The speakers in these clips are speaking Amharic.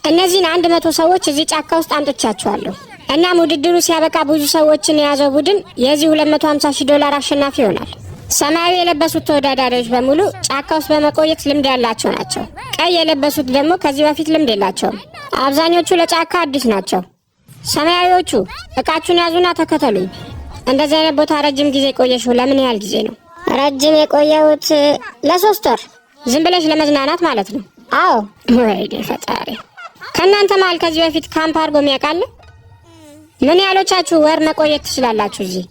እነዚህን 100 ሰዎች እዚህ ጫካ ውስጥ አምጥቻቸዋለሁ። እናም ውድድሩ ሲያበቃ ብዙ ሰዎችን የያዘው ቡድን የዚህ $250,000 አሸናፊ ይሆናል። ሰማያዊ የለበሱት ተወዳዳሪዎች በሙሉ ጫካ ውስጥ በመቆየት ልምድ ያላቸው ናቸው። ቀይ የለበሱት ደግሞ ከዚህ በፊት ልምድ የላቸውም። አብዛኞቹ ለጫካ አዲስ ናቸው። ሰማያዊዎቹ እቃችሁን ያዙና ተከተሉኝ። እንደዚህ አይነት ቦታ ረጅም ጊዜ ቆየሽው? ለምን ያህል ጊዜ ነው? ረጅም የቆየሁት ለ3 ወር። ዝም ብለሽ ለመዝናናት ማለት ነው? አዎ። ወይኔ ፈጣሪ። ከእናንተ መሀል ከዚህ በፊት ካምፕ አድርጎ የሚያውቃል? ምን ያህሎቻችሁ ወር መቆየት ትችላላችሁ እዚህ?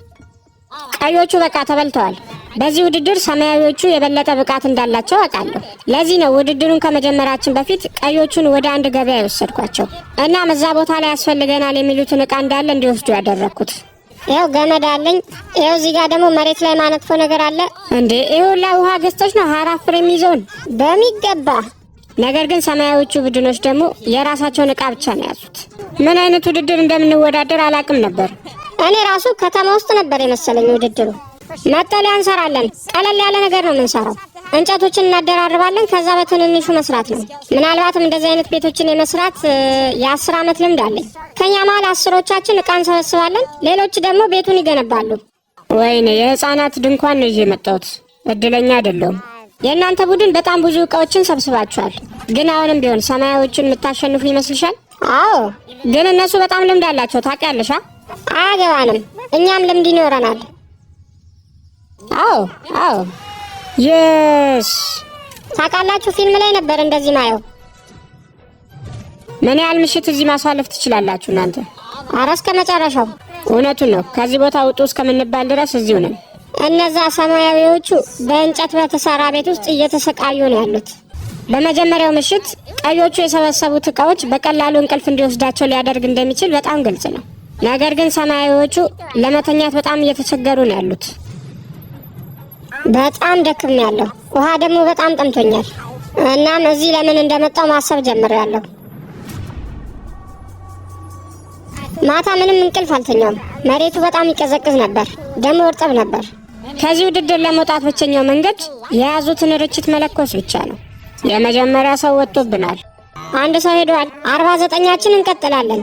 ቀዮቹ በቃ ተበልተዋል። በዚህ ውድድር ሰማያዊዎቹ የበለጠ ብቃት እንዳላቸው አውቃለሁ። ለዚህ ነው ውድድሩን ከመጀመራችን በፊት ቀዮቹን ወደ አንድ ገበያ የወሰድኳቸው እና እዛ ቦታ ላይ ያስፈልገናል የሚሉትን እቃ እንዳለ እንዲወስዱ ያደረኩት። ይኸው ገመድ አለኝ። ይኸው እዚህ ጋር ደግሞ መሬት ላይ ማነጥፎ ነገር አለ። እንዴ ይኸውላ ውሃ ገዝተሽ ነው 4 ፍሬ የሚይዘውን? በሚገባ። ነገር ግን ሰማያዊዎቹ ቡድኖች ደግሞ የራሳቸውን እቃ ብቻ ነው ያዙት። ምን አይነት ውድድር እንደምንወዳደር አላውቅም ነበር። እኔ ራሱ ከተማ ውስጥ ነበር የመሰለኝ ውድድሩ። መጠለያ እንሰራለን። ቀለል ያለ ነገር ነው የምንሰራው። እንጨቶችን እናደራርባለን። ከዛ በትንንሹ መስራት ነው። ምናልባትም እንደዚህ አይነት ቤቶችን የመስራት የ10 ዓመት ልምድ አለኝ። ከኛ መሀል 10ዎቻችን እቃ እንሰበስባለን፣ ሌሎች ደግሞ ቤቱን ይገነባሉ። ወይኔ የህፃናት ድንኳን ነው ይዤ የመጣሁት። እድለኛ አይደለሁም። የእናንተ ቡድን በጣም ብዙ እቃዎችን ሰብስባችኋል። ግን አሁንም ቢሆን ሰማያዊዎችን የምታሸንፉ ይመስልሻል? አዎ፣ ግን እነሱ በጣም ልምድ አላቸው። ታውቂያለሽ? አያገባንም። እኛም ልምድ ይኖረናል። አዎ የስ ታውቃላችሁ፣ ፊልም ላይ ነበር እንደዚህ ማየው። ምን ያህል ምሽት እዚህ ማሳለፍ ትችላላችሁ እናንተ? ኧረ እስከ መጨረሻው። እውነቱን ነው። ከዚህ ቦታ ውጡ እስከምንባል ድረስ እዚሁ ነን። እነዛ ሰማያዊዎቹ በእንጨት በተሰራ ቤት ውስጥ እየተሰቃዩ ነው ያሉት። በመጀመሪያው ምሽት ቀዮቹ የሰበሰቡት እቃዎች በቀላሉ እንቅልፍ እንዲወስዳቸው ሊያደርግ እንደሚችል በጣም ግልጽ ነው። ነገር ግን ሰማያዊዎቹ ለመተኛት በጣም እየተቸገሩ ነው ያሉት። በጣም ደክም ያለው ውሃ ደግሞ በጣም ጠምቶኛል። እናም እዚህ ለምን እንደመጣው ማሰብ ጀምሬያለሁ። ማታ ምንም እንቅልፍ አልተኛም። መሬቱ በጣም ይቀዘቅዝ ነበር፣ ደግሞ እርጥብ ነበር። ከዚህ ውድድር ለመውጣት ብቸኛው መንገድ የያዙትን ርችት መለኮስ ብቻ ነው። የመጀመሪያ ሰው ወጥቶብናል። አንድ ሰው ሄዷል። 49ኛችን እንቀጥላለን።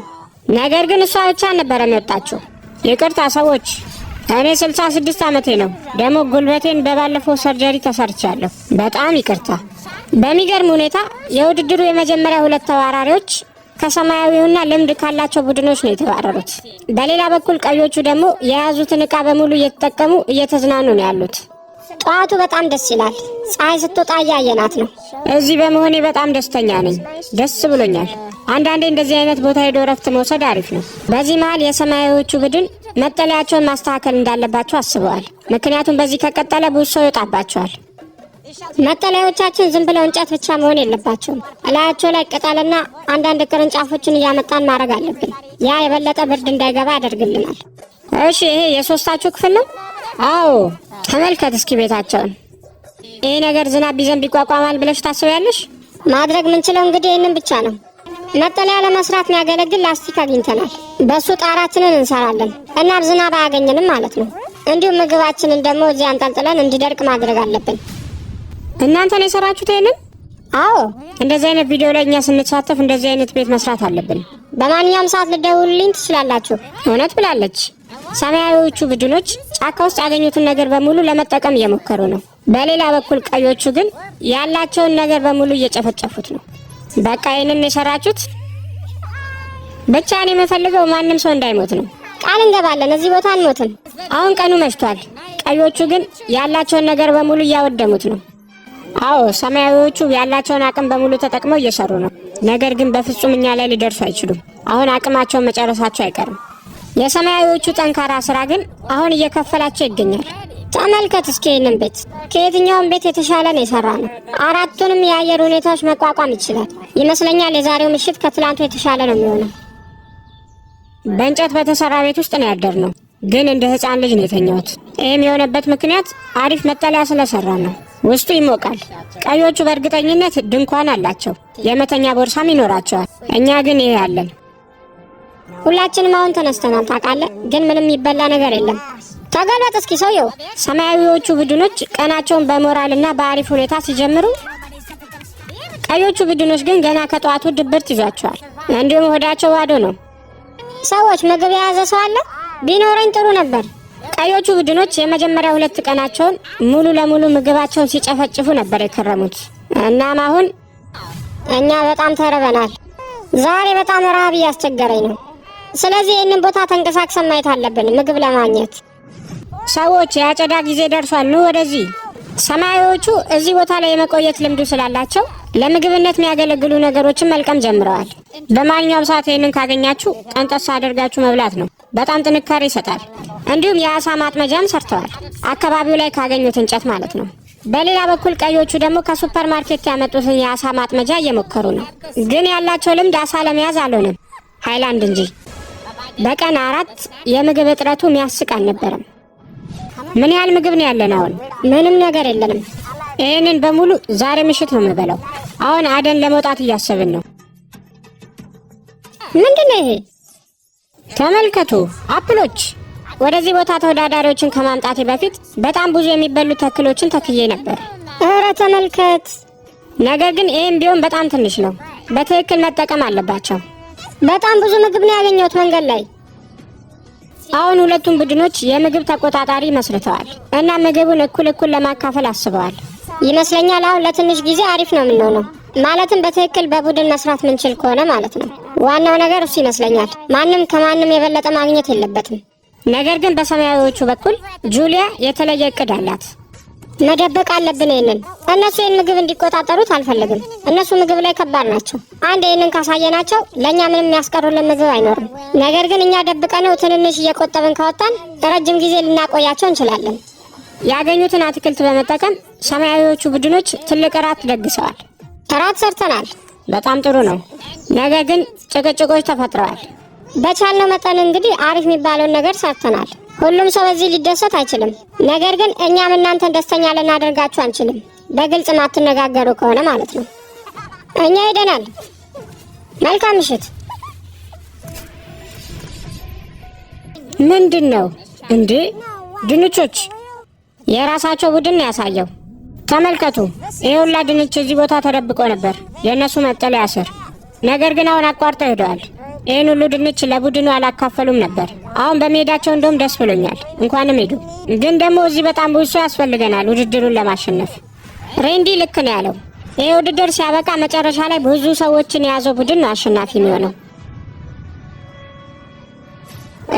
ነገር ግን እሷ ብቻ ነበር የወጣችው። ይቅርታ ሰዎች፣ እኔ 66 ዓመቴ ነው። ደግሞ ጉልበቴን በባለፈው ሰርጀሪ ተሰርቻለሁ። በጣም ይቅርታ። በሚገርም ሁኔታ የውድድሩ የመጀመሪያ 2 ተወዳዳሪዎች ከሰማያዊውና ልምድ ካላቸው ቡድኖች ነው የተባረሩት። በሌላ በኩል ቀዮቹ ደግሞ የያዙትን እቃ በሙሉ እየተጠቀሙ እየተዝናኑ ነው ያሉት። ጠዋቱ በጣም ደስ ይላል። ፀሐይ ስትወጣ እያየናት ነው። እዚህ በመሆኔ በጣም ደስተኛ ነኝ። ደስ ብሎኛል። አንዳንዴ እንደዚህ አይነት ቦታ ሄዶ እረፍት መውሰድ አሪፍ ነው። በዚህ መሀል የሰማያዊዎቹ ቡድን መጠለያቸውን ማስተካከል እንዳለባቸው አስበዋል። ምክንያቱም በዚህ ከቀጠለ ብዙ ሰው ይወጣባቸዋል። መጠለያዎቻችን ዝም ብለው እንጨት ብቻ መሆን የለባቸውም። እላያቸው ላይ ቅጠልና አንዳንድ ቅርንጫፎችን እያመጣን ማድረግ አለብን። ያ የበለጠ ብርድ እንዳይገባ ያደርግልናል። እሺ፣ ይሄ የሶስታችሁ ክፍል ነው? አዎ። ተመልከት እስኪ ቤታቸውን። ይሄ ነገር ዝናብ ቢዘንብ ይቋቋማል ብለሽ ታስቢያለሽ? ማድረግ ምንችለው እንግዲህ ይህንን ብቻ ነው። መጠለያ ለመስራት የሚያገለግል ላስቲክ አግኝተናል። በሱ ጣራችንን እንሰራለን እና ዝናብ አያገኘንም ማለት ነው። እንዲሁም ምግባችንን ደግሞ እዚህ አንጠልጥለን እንዲደርቅ ማድረግ አለብን። እናንተ ነው የሰራችሁት ይሄንን? አዎ። እንደዚህ አይነት ቪዲዮ ላይ እኛ ስንሳተፍ እንደዚህ አይነት ቤት መስራት አለብን። በማንኛውም ሰዓት ልደውልልኝ ትችላላችሁ። እውነት ብላለች። ሰማያዊዎቹ ቡድኖች ጫካ ውስጥ ያገኙትን ነገር በሙሉ ለመጠቀም እየሞከሩ ነው። በሌላ በኩል ቀዮቹ ግን ያላቸውን ነገር በሙሉ እየጨፈጨፉት ነው። በቃ ይሄንን የሰራችሁት ብቻ ነው የምፈልገው ማንም ሰው እንዳይሞት ነው። ቃል እንገባለን፣ እዚህ ቦታ አንሞትም። አሁን ቀኑ መሽቷል። ቀዮቹ ግን ያላቸውን ነገር በሙሉ እያወደሙት ነው። አዎ፣ ሰማያዊዎቹ ያላቸውን አቅም በሙሉ ተጠቅመው እየሰሩ ነው። ነገር ግን በፍጹም እኛ ላይ ሊደርሱ አይችሉም። አሁን አቅማቸውን መጨረሳቸው አይቀርም። የሰማያዊዎቹ ጠንካራ ስራ ግን አሁን እየከፈላቸው ይገኛል። ተመልከት እስኪ ይህንን ቤት። ከየትኛውም ቤት የተሻለ ነው የሰራ ነው። 4ቱንም የአየር ሁኔታዎች መቋቋም ይችላል። ይመስለኛል የዛሬው ምሽት ከትላንቱ የተሻለ ነው የሚሆነው። በእንጨት በተሰራ ቤት ውስጥ ነው ያደርነው፣ ግን እንደ ህፃን ልጅ ነው የተኛሁት። ይህም የሆነበት ምክንያት አሪፍ መጠለያ ስለሰራ ነው። ውስጡ ይሞቃል። ቀዮቹ በእርግጠኝነት ድንኳን አላቸው፣ የመተኛ ቦርሳም ይኖራቸዋል። እኛ ግን ይሄ አለን። ሁላችንም አሁን ተነስተናል ታውቃለህ፣ ግን ምንም የሚበላ ነገር የለም። ተጋሏት እስኪ ሰውየው። ሰማያዊዎቹ ቡድኖች ቀናቸውን በሞራልና በአሪፍ ሁኔታ ሲጀምሩ፣ ቀዮቹ ቡድኖች ግን ገና ከጠዋቱ ድብርት ይዟቸዋል። እንዲሁም ሆዳቸው ባዶ ነው። ሰዎች ምግብ የያዘ ሰው አለ? ቢኖረኝ ጥሩ ነበር። ቀዮቹ ቡድኖች የመጀመሪያ 2 ቀናቸውን ሙሉ ለሙሉ ምግባቸውን ሲጨፈጭፉ ነበር የከረሙት። እናም አሁን እኛ በጣም ተርበናል። ዛሬ በጣም ረሃብ እያስቸገረኝ ነው። ስለዚህ ይህንን ቦታ ተንቀሳቅሰን ማየት አለብን ምግብ ለማግኘት። ሰዎች የአጨዳ ጊዜ ደርሷል፣ ኑ ወደዚህ። ሰማያዊዎቹ እዚህ ቦታ ላይ የመቆየት ልምዱ ስላላቸው ለምግብነት የሚያገለግሉ ነገሮችን መልቀም ጀምረዋል። በማንኛውም ሰዓት ይህንን ካገኛችሁ ቀንጠስ አድርጋችሁ መብላት ነው። በጣም ጥንካሬ ይሰጣል። እንዲሁም የአሳ ማጥመጃም ሰርተዋል፣ አካባቢው ላይ ካገኙት እንጨት ማለት ነው። በሌላ በኩል ቀዮቹ ደግሞ ከሱፐር ማርኬት ያመጡትን የአሳ ማጥመጃ እየሞከሩ ነው። ግን ያላቸው ልምድ አሳ ለመያዝ አልሆነም፣ ሃይላንድ እንጂ። በቀን 4 የምግብ እጥረቱ የሚያስቅ አልነበረም። ምን ያህል ምግብ ነው ያለን? አሁን ምንም ነገር የለንም። ይህንን በሙሉ ዛሬ ምሽት ነው የምበላው። አሁን አደን ለመውጣት እያሰብን ነው። ምንድነው ይሄ? ተመልከቱ፣ አፕሎች። ወደዚህ ቦታ ተወዳዳሪዎችን ከማምጣቴ በፊት በጣም ብዙ የሚበሉ ተክሎችን ተክዬ ነበር። ኧረ ተመልከት። ነገር ግን ይህም ቢሆን በጣም ትንሽ ነው። በትክክል መጠቀም አለባቸው። በጣም ብዙ ምግብ ነው ያገኘሁት መንገድ ላይ። አሁን ሁለቱም ቡድኖች የምግብ ተቆጣጣሪ መስርተዋል እና ምግቡን እኩል ለማካፈል አስበዋል ይመስለኛል። አሁን ለትንሽ ጊዜ አሪፍ ነው የምንሆነው፣ ማለትም በትክክል በቡድን መስራት ምንችል ከሆነ ማለት ነው። ዋናው ነገር እሱ ይመስለኛል። ማንም ከማንም የበለጠ ማግኘት የለበትም። ነገር ግን በሰማያዊዎቹ በኩል ጁሊያ የተለየ እቅድ አላት። መደበቅ አለብን ይሄንን። እነሱ ይህን ምግብ እንዲቆጣጠሩት አልፈልግም። እነሱ ምግብ ላይ ከባድ ናቸው። አንድ ይህንን ካሳየናቸው ለእኛ ምንም የሚያስቀሩልን ምግብ አይኖርም። ነገር ግን እኛ ደብቀነው ትንንሽ እየቆጠብን ካወጣን ረጅም ጊዜ ልናቆያቸው እንችላለን። ያገኙትን አትክልት በመጠቀም ሰማያዊዎቹ ቡድኖች ትልቅ እራት ደግሰዋል። እራት ሰርተናል። በጣም ጥሩ ነው። ነገር ግን ጭቅጭቆች ተፈጥረዋል። በቻልነው መጠን እንግዲህ አሪፍ የሚባለውን ነገር ሰርተናል። ሁሉም ሰው በዚህ ሊደሰት አይችልም። ነገር ግን እኛም እናንተን ደስተኛ ልናደርጋችሁ አንችልም፣ በግልጽ ማትነጋገሩ ከሆነ ማለት ነው። እኛ ሄደናል። መልካም ምሽት። ምንድን ነው እንዴ? ድንቾች የራሳቸው ቡድን ያሳየው። ተመልከቱ፣ ይሄ ሁላ ድንች እዚህ ቦታ ተደብቆ ነበር የእነሱ መጠለያ ስር። ነገር ግን አሁን አቋርጠው ሄደዋል። ይህን ሁሉ ድንች ለቡድኑ አላካፈሉም ነበር። አሁን በመሄዳቸው እንደውም ደስ ብሎኛል። እንኳንም ሄዱ። ግን ደግሞ እዚህ በጣም ብዙ ሰው ያስፈልገናል ውድድሩን ለማሸነፍ። ሬንዲ ልክ ነው ያለው። ይህ ውድድር ሲያበቃ መጨረሻ ላይ ብዙ ሰዎችን የያዘው ቡድን ነው አሸናፊ የሚሆነው።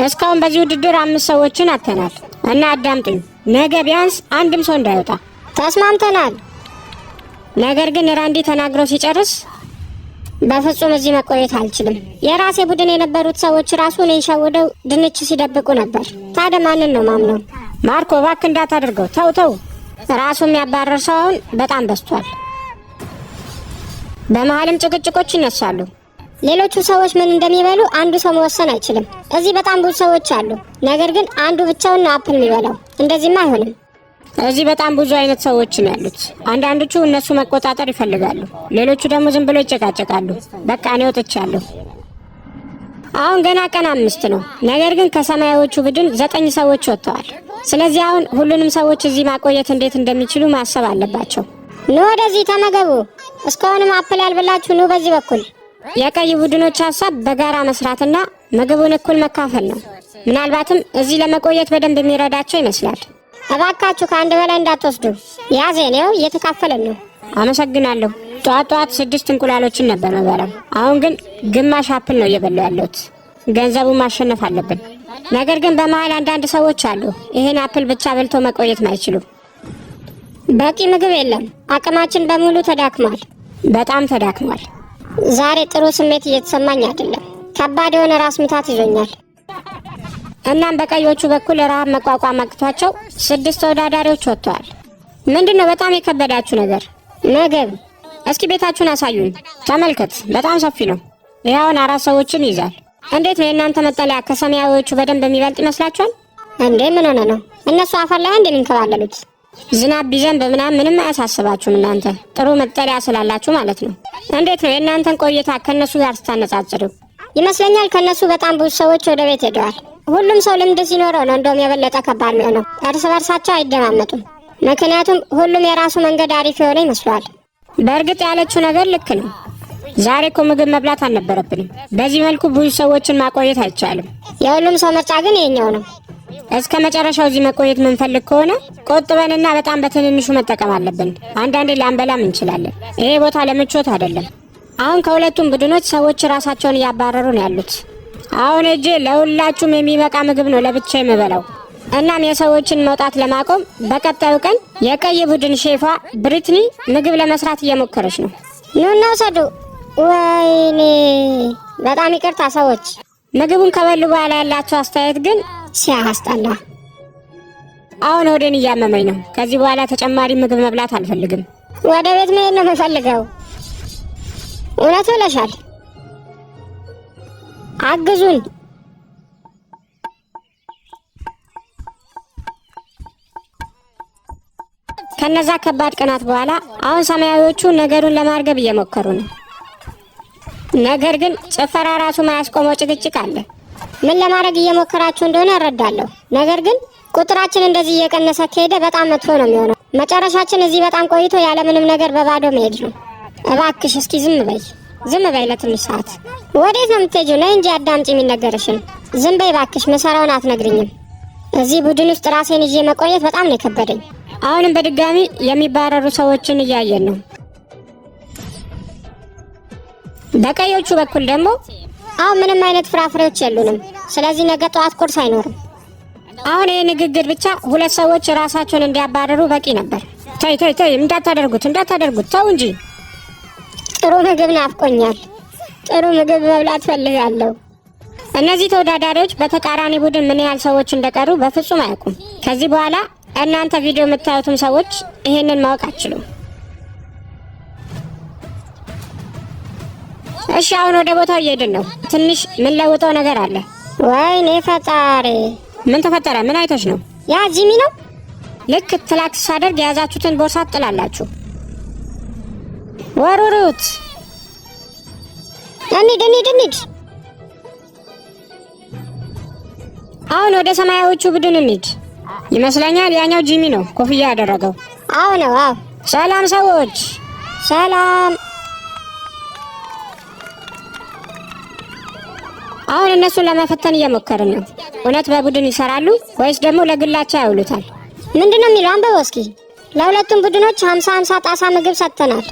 እስካሁን በዚህ ውድድር 5 ሰዎችን አጥተናል እና አዳምጡኝ፣ ነገ ቢያንስ አንድም ሰው እንዳይወጣ ተስማምተናል። ነገር ግን ራንዲ ተናግሮ ሲጨርስ በፍጹም እዚህ መቆየት አልችልም። የራሴ ቡድን የነበሩት ሰዎች ራሱ እኔን ሸውደው ድንች ሲደብቁ ነበር። ታዲያ ማንን ነው ማምነው? ማርኮ እባክህ እንዳታደርገው፣ ተው። ራሱ የሚያባረር ሰው አሁን በጣም በዝቷል። በመሀልም ጭቅጭቆች ይነሳሉ። ሌሎቹ ሰዎች ምን እንደሚበሉ አንዱ ሰው መወሰን አይችልም። እዚህ በጣም ብዙ ሰዎች አሉ። ነገር ግን አንዱ ብቻውን ነው አፕል የሚበላው። እንደዚህማ አይሆንም። እዚህ በጣም ብዙ አይነት ሰዎች ነው ያሉት። አንዳንዶቹ እነሱ መቆጣጠር ይፈልጋሉ፣ ሌሎቹ ደግሞ ዝም ብሎ ይጨቃጨቃሉ። በቃ እኔ ወጥቻለሁ። አሁን ገና ቀን 5 ነው። ነገር ግን ከሰማያዊዎቹ ቡድን 9 ሰዎች ወጥተዋል። ስለዚህ አሁን ሁሉንም ሰዎች እዚህ ማቆየት እንዴት እንደሚችሉ ማሰብ አለባቸው። ኑ ወደዚህ ተመገቡ። እስካሁንም አፕል ያልበላችሁ ኑ በዚህ በኩል። የቀይ ቡድኖች ሀሳብ በጋራ መስራትና ምግቡን እኩል መካፈል ነው። ምናልባትም እዚህ ለመቆየት በደንብ የሚረዳቸው ይመስላል። እባካችሁ ከአንድ በላይ እንዳትወስዱ። ያዘኔው እየተካፈለን ነው። አመሰግናለሁ። ጠዋት 6 እንቁላሎችን ነበር መበላው። አሁን ግን ግማሽ አፕል ነው እየበላው ያለሁት። ገንዘቡን ማሸነፍ አለብን። ነገር ግን በመሀል አንዳንድ ሰዎች አሉ ይሄን አፕል ብቻ በልቶ መቆየት ማይችሉ። በቂ ምግብ የለም። አቅማችን በሙሉ ተዳክሟል። በጣም ተዳክሟል። ዛሬ ጥሩ ስሜት እየተሰማኝ አይደለም። ከባድ የሆነ ራስ ምታት ይዞኛል። እናም በቀዮቹ በኩል ረሃብ መቋቋም አቅቷቸው 6 ተወዳዳሪዎች ወጥተዋል። ምንድነው በጣም የከበዳችሁ ነገር? ምግብ። እስኪ ቤታችሁን አሳዩኝ። ተመልከት፣ በጣም ሰፊ ነው። ይኸውን 4 ሰዎችን ይይዛል። እንዴት ነው የእናንተ መጠለያ ከሰማያዊዎቹ በደንብ የሚበልጥ ይመስላችኋል እንዴ? ምን ሆነ ነው? እነሱ አፈር ላይ እንደሚንከባለሉት። ዝናብ ቢዘንብ ምንም አያሳስባችሁም። እናንተ ጥሩ መጠለያ ስላላችሁ ማለት ነው። እንዴት ነው የእናንተን ቆይታ ከነሱ ጋር ስታነጻጽሩ? ይመስለኛል ከነሱ በጣም ብዙ ሰዎች ወደ ቤት ሄደዋል። ሁሉም ሰው ልምድ ሲኖረው ነው እንደውም የበለጠ ከባድ ነው። እርስ በርሳቸው አይደማመጡም። ምክንያቱም ሁሉም የራሱ መንገድ አሪፍ የሆነ ይመስለዋል። በእርግጥ ያለችው ነገር ልክ ነው። ዛሬ እኮ ምግብ መብላት አልነበረብንም። በዚህ መልኩ ብዙ ሰዎችን ማቆየት አይቻልም። የሁሉም ሰው ምርጫ ግን የኛው ነው። እስከ መጨረሻው እዚህ መቆየት የምንፈልግ ከሆነ ቆጥበንና በጣም በትንንሹ መጠቀም አለብን። አንዳንዴ ላንበላም እንችላለን። ይሄ ቦታ ለምቾት አይደለም። አሁን ከሁለቱም ቡድኖች ሰዎች ራሳቸውን እያባረሩ ነው ያሉት። አሁን እጄ ለሁላችሁም የሚበቃ ምግብ ነው ለብቻ የምበላው። እናም የሰዎችን መውጣት ለማቆም በቀጣዩ ቀን የቀይ ቡድን ሼፏ ብሪትኒ ምግብ ለመስራት እየሞከረች ነው። ኑና ውሰዱ። ወይኔ በጣም ይቅርታ ሰዎች። ምግቡን ከበሉ በኋላ ያላቸው አስተያየት ግን ሲያስጠላ። አሁን ሆዴን እያመመኝ ነው። ከዚህ በኋላ ተጨማሪ ምግብ መብላት አልፈልግም። ወደ ቤት መሄድ ነው የምፈልገው። እውነት ብለሻል። አግዙን። ከነዛ ከባድ ቀናት በኋላ አሁን ሰማያዊዎቹ ነገሩን ለማርገብ እየሞከሩ ነው። ነገር ግን ጭፈራ ራሱ ማያስቆመው ጭቅጭቅ አለ። ምን ለማድረግ እየሞከራችሁ እንደሆነ እረዳለሁ። ነገር ግን ቁጥራችን እንደዚህ እየቀነሰ ከሄደ በጣም መጥፎ ነው የሚሆነው። መጨረሻችን እዚህ በጣም ቆይቶ ያለምንም ነገር በባዶ መሄድ ነው። እባክሽ እስኪ ዝም በይ ለትንሽ ሰዓት። ወዴት ነው የምትሄጂው? ነይ እንጂ አዳምጪ የሚነገርሽን። ዝም በይ እባክሽ፣ መሰራውን አትነግሪኝም። እዚህ ቡድን ውስጥ ራሴን ይዤ መቆየት በጣም ነው የከበደኝ። አሁንም በድጋሚ የሚባረሩ ሰዎችን እያየን ነው። በቀዮቹ በኩል ደግሞ አሁን ምንም አይነት ፍራፍሬዎች የሉንም። ስለዚህ ነገ ጠዋት ቁርስ አይኖርም። አሁን ይህ ንግግር ብቻ ሁለት ሰዎች ራሳቸውን እንዲያባረሩ በቂ ነበር። ተይ እንዳታደርጉት ተው እንጂ። ጥሩ ምግብ ናፍቆኛል። ጥሩ ምግብ መብላት ፈልጋለሁ። እነዚህ ተወዳዳሪዎች በተቃራኒ ቡድን ምን ያህል ሰዎች እንደቀሩ በፍጹም አያውቁም። ከዚህ በኋላ እናንተ ቪዲዮ የምታዩትም ሰዎች ይሄንን ማወቅ አትችሉም። እሺ አሁን ወደ ቦታው እየሄድን ነው። ትንሽ ምን ለውጠው ነገር አለ። ወይኔ ፈጣሪ! ምን ተፈጠረ? ምን አይተሽ ነው? ያ ጂሚ ነው። ልክ ትላክስ ሳደርግ የያዛችሁትን ቦርሳ ትጥላላችሁ። ወሩሩት! እንሂድ። አሁን ወደ ሰማያዊዎቹ ቡድን እንሂድ። ይመስለኛል ያኛው ጂሚ ነው ኮፍያ ያደረገው። አዎ። ሰላም ሰዎች፣ ሰላም። አሁን እነሱን ለመፈተን እየሞከርን ነው። እውነት በቡድን ይሰራሉ ወይስ ደግሞ ለግላቸው ያውሉታል? ምንድነው የሚለው? አንብበው እስኪ። ለሁለቱም ቡድኖች 50 ጣሳ ምግብ ሰጥተናል።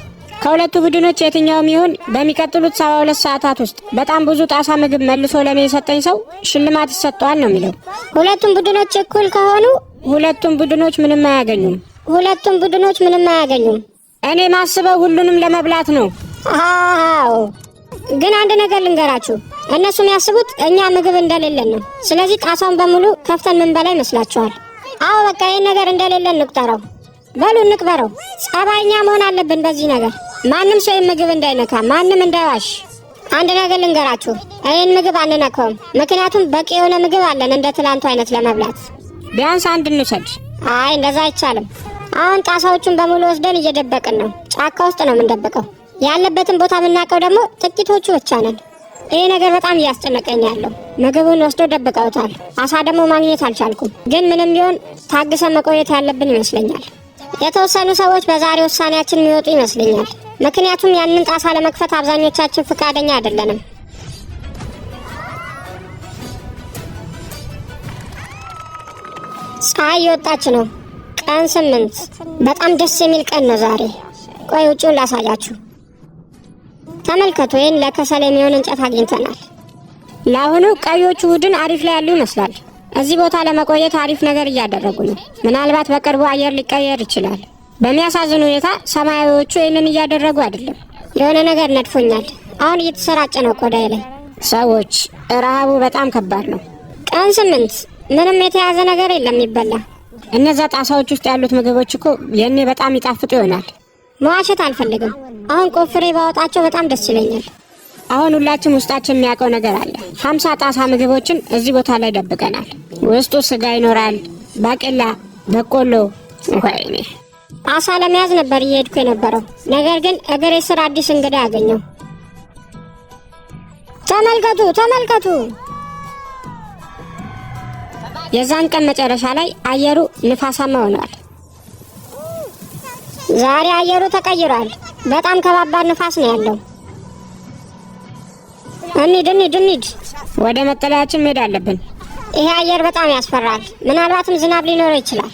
ከሁለቱ ቡድኖች የትኛውም ይሁን በሚቀጥሉት 72 ሰዓታት ውስጥ በጣም ብዙ ጣሳ ምግብ መልሶ ለኔ የሰጠኝ ሰው ሽልማት ይሰጠዋል ነው የሚለው። ሁለቱም ቡድኖች እኩል ከሆኑ ሁለቱም ቡድኖች ምንም አያገኙም። እኔ ማስበው ሁሉንም ለመብላት ነው። አዎ፣ ግን አንድ ነገር ልንገራችሁ። እነሱ የሚያስቡት እኛ ምግብ እንደሌለን ነው። ስለዚህ ጣሳውን በሙሉ ከፍተን ምን በላይ ይመስላችኋል? አዎ፣ በቃ ይህን ነገር እንደሌለን እንቁጠረው። በሉ እንቅበረው። ጸባይኛ መሆን አለብን በዚህ ነገር። ማንም ሰው ምግብ እንዳይነካ፣ ማንም እንዳይዋሽ። አንድ ነገር ልንገራችሁ፣ ይህን ምግብ አንነካውም። ምክንያቱም በቂ የሆነ ምግብ አለን እንደ ትላንቱ አይነት ለመብላት። ቢያንስ አንድ እንውሰድ። አይ እንደዛ አይቻልም። አሁን ጣሳዎቹን በሙሉ ወስደን እየደበቅን ነው። ጫካ ውስጥ ነው የምንደብቀው። ያለበትን ቦታ የምናውቀው ደግሞ ጥቂቶቹ ብቻ ነን። ይሄ ነገር በጣም እያስጨነቀኝ ያለው። ምግቡን ወስዶ ደብቀውታል። አሳ ደግሞ ማግኘት አልቻልኩም። ግን ምንም ቢሆን ታግሰን መቆየት ያለብን ይመስለኛል። የተወሰኑ ሰዎች በዛሬ ውሳኔያችን የሚወጡ ይመስለኛል። ምክንያቱም ያንን ጣሳ ለመክፈት አብዛኞቻችን ፈቃደኛ አይደለንም። ፀሐይ እየወጣች ነው። ቀን 8። በጣም ደስ የሚል ቀን ነው ዛሬ። ቆይ ውጪውን ላሳያችሁ። ተመልከቱ፣ ይህን ለከሰል የሚሆን እንጨት አግኝተናል። ለአሁኑ ቀዮቹ ቡድን አሪፍ ላይ ያሉ ይመስላል። እዚህ ቦታ ለመቆየት አሪፍ ነገር እያደረጉ ነው። ምናልባት በቅርቡ አየር ሊቀየር ይችላል። በሚያሳዝን ሁኔታ ሰማያዊዎቹ ይህንን እያደረጉ አይደለም። የሆነ ነገር ነድፎኛል። አሁን እየተሰራጨ ነው ቆዳዬ ላይ። ሰዎች፣ ረሃቡ በጣም ከባድ ነው። ቀን 8። ምንም የተያዘ ነገር የለም ይበላ። እነዛ ጣሳዎች ውስጥ ያሉት ምግቦች እኮ የኔ በጣም ይጣፍጡ ይሆናል። መዋሸት አልፈልግም። አሁን ቆፍሬ ባወጣቸው በጣም ደስ ይለኛል። አሁን ሁላችንም ውስጣችን የሚያውቀው ነገር አለ። 50 ጣሳ ምግቦችን እዚህ ቦታ ላይ ደብቀናል። ውስጡ ስጋ ይኖራል፣ ባቄላ፣ በቆሎ። ወይኔ አሳ ለመያዝ ነበር እየሄድኩ የነበረው። ነገር ግን እግሬ ስር አዲስ እንግዳ ያገኘው። ተመልከቱ። የዛን ቀን መጨረሻ ላይ አየሩ ንፋሳማ ሆኗል። ዛሬ አየሩ ተቀይሯል። በጣም ከባባድ ንፋስ ነው ያለው። እንሂድ። ወደ መጠለያችን መሄድ አለብን። ይሄ አየር በጣም ያስፈራል። ምናልባትም ዝናብ ሊኖረው ይችላል።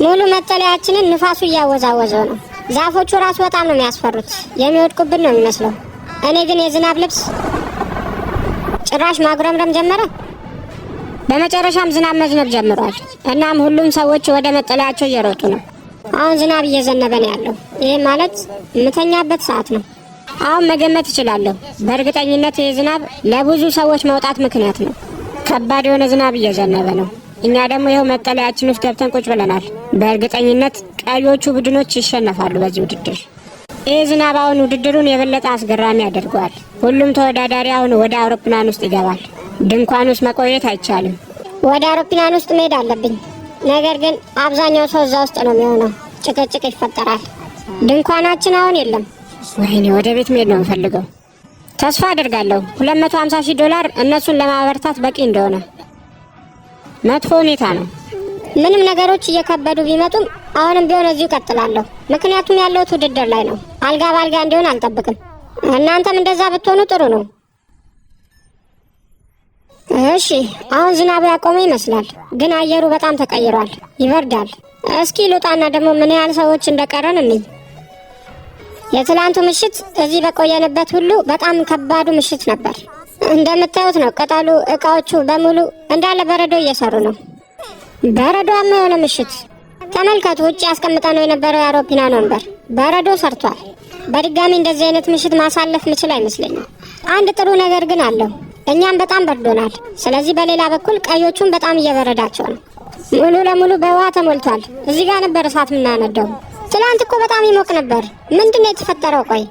ሙሉ መጠለያችንን ንፋሱ እያወዛወዘው ነው። ዛፎቹ ራሱ በጣም ነው የሚያስፈሩት። የሚወድቁብን ነው የሚመስለው። እኔ ግን የዝናብ ልብስ ጭራሽ ማጉረምረም ጀመረ። በመጨረሻም ዝናብ መዝነብ ጀምሯል። እናም ሁሉም ሰዎች ወደ መጠለያቸው እየሮጡ ነው። አሁን ዝናብ እየዘነበ ነው ያለው። ይህ ማለት የምተኛበት ሰዓት ነው። አሁን መገመት እችላለሁ። በእርግጠኝነት ይህ ዝናብ ለብዙ ሰዎች መውጣት ምክንያት ነው። ከባድ የሆነ ዝናብ እየዘነበ ነው። እኛ ደግሞ ይኸው መጠለያችን ውስጥ ገብተን ቁጭ ብለናል። በእርግጠኝነት ቀዮቹ ቡድኖች ይሸነፋሉ በዚህ ውድድር። ይህ ዝናብ አሁን ውድድሩን የበለጠ አስገራሚ ያደርገዋል። ሁሉም ተወዳዳሪ አሁን ወደ አውሮፕላን ውስጥ ይገባል። ድንኳን ውስጥ መቆየት አይቻልም። ወደ አውሮፕላን ውስጥ መሄድ አለብኝ። ነገር ግን አብዛኛው ሰው እዛ ውስጥ ነው የሚሆነው። ጭቅጭቅ ይፈጠራል። ድንኳናችን አሁን የለም። ወይኔ ወደ ቤት መሄድ ነው የምፈልገው። ተስፋ አደርጋለሁ $250,000 እነሱን ለማበረታት በቂ እንደሆነ። መጥፎ ሁኔታ ነው። ምንም ነገሮች እየከበዱ ቢመጡም አሁንም ቢሆን እዚሁ ቀጥላለሁ። ምክንያቱም ያለሁት ውድድር ላይ ነው። አልጋ ባልጋ እንዲሆን አልጠብቅም። እናንተም እንደዛ ብትሆኑ ጥሩ ነው። እሺ፣ አሁን ዝናቡ ያቆመ ይመስላል፣ ግን አየሩ በጣም ተቀይሯል። ይበርዳል። እስኪ ልውጣና ደግሞ ምን ያህል ሰዎች እንደቀረን እንይ። የትላንቱ ምሽት እዚህ በቆየንበት ሁሉ በጣም ከባዱ ምሽት ነበር። እንደምታዩት ነው። ቅጠሉ፣ እቃዎቹ በሙሉ እንዳለ በረዶ እየሰሩ ነው። በረዶማ የሆነ ምሽት። ተመልከቱ፣ ውጭ ያስቀምጠነው የነበረው የአውሮፕላን ወንበር በረዶ ሰርቷል። በድጋሚ እንደዚህ አይነት ምሽት ማሳለፍ ምችል አይመስለኝም። አንድ ጥሩ ነገር ግን አለው። እኛም በጣም በርዶናል። ስለዚህ በሌላ በኩል ቀዮቹን በጣም እየበረዳቸው ነው። ሙሉ ለሙሉ በውሃ ተሞልቷል። እዚህ ጋር ነበር እሳት የምናነደው። ትላንት እኮ በጣም ይሞቅ ነበር። ምንድነው የተፈጠረው? ቆይ